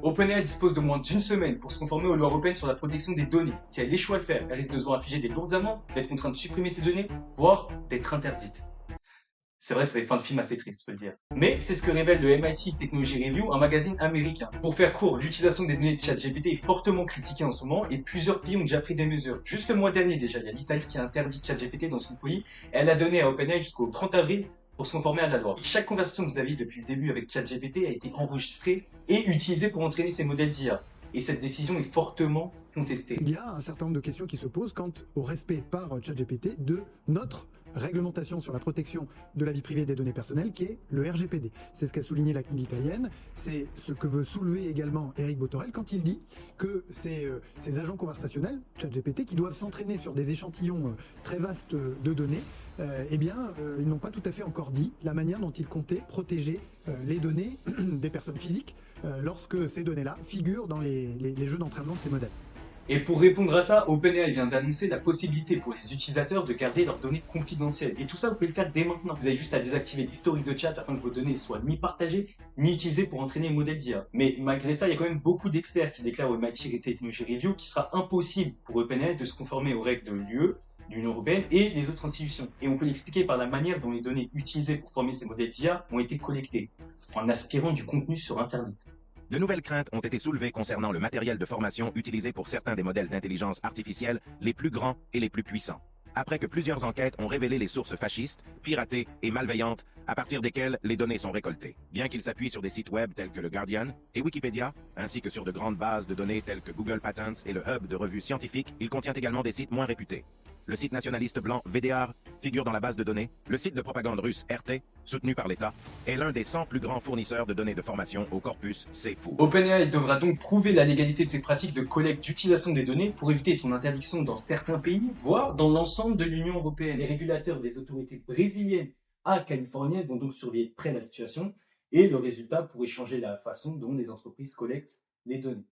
OpenAI dispose de moins d'une semaine pour se conformer aux lois européennes sur la protection des données. Si elle échoue à le faire, elle risque de se voir infliger des lourdes amendes, d'être contrainte de supprimer ses données, voire d'être interdite. C'est vrai, c'est des fins de film assez tristes, je peux le dire. Mais c'est ce que révèle le MIT Technology Review, un magazine américain. Pour faire court, l'utilisation des données de ChatGPT est fortement critiquée en ce moment et plusieurs pays ont déjà pris des mesures. Juste le mois dernier déjà, il y a l'Italie qui a interdit ChatGPT dans son pays et elle a donné à OpenAI jusqu'au 30 avril pour se conformer à la loi. Chaque conversation que vous avez eue depuis le début avec ChatGPT a été enregistrée et utilisée pour entraîner ces modèles d'IA. Et cette décision est fortement contestée. Il y a un certain nombre de questions qui se posent quant au respect par ChatGPT de notre réglementation sur la protection de la vie privée des données personnelles qui est le RGPD. C'est ce qu'a souligné la CNIL italienne, c'est ce que veut soulever également Éric Botorel quand il dit que ces agents conversationnels, ChatGPT, qui doivent s'entraîner sur des échantillons très vastes de données, ils n'ont pas tout à fait encore dit la manière dont ils comptaient protéger les données des personnes physiques lorsque ces données-là figurent dans les jeux d'entraînement de ces modèles. Et pour répondre à ça, OpenAI vient d'annoncer la possibilité pour les utilisateurs de garder leurs données confidentielles. Et tout ça, vous pouvez le faire dès maintenant. Vous avez juste à désactiver l'historique de chat afin que vos données soient ni partagées, ni utilisées pour entraîner le modèle d'IA. Mais malgré ça, il y a quand même beaucoup d'experts qui déclarent au MIT Technology Review qu'il sera impossible pour OpenAI de se conformer aux règles de l'UE, de l'Union européenne et les autres institutions. Et on peut l'expliquer par la manière dont les données utilisées pour former ces modèles d'IA ont été collectées, en aspirant du contenu sur Internet. De nouvelles craintes ont été soulevées concernant le matériel de formation utilisé pour certains des modèles d'intelligence artificielle les plus grands et les plus puissants. Après que plusieurs enquêtes ont révélé les sources fascistes, piratées et malveillantes à partir desquelles les données sont récoltées. Bien qu'ils s'appuient sur des sites web tels que le Guardian et Wikipédia, ainsi que sur de grandes bases de données telles que Google Patents et le Hub de revues scientifiques, il contient également des sites moins réputés. Le site nationaliste blanc VDR figure dans la base de données. Le site de propagande russe RT, soutenu par l'État, est l'un des 100 plus grands fournisseurs de données de formation au corpus CFU. OpenAI devra donc prouver la légalité de ses pratiques de collecte d'utilisation des données pour éviter son interdiction dans certains pays, voire dans l'ensemble de l'Union européenne. Les régulateurs des autorités brésiliennes à californiennes vont donc surveiller de près la situation et le résultat pourrait changer la façon dont les entreprises collectent les données.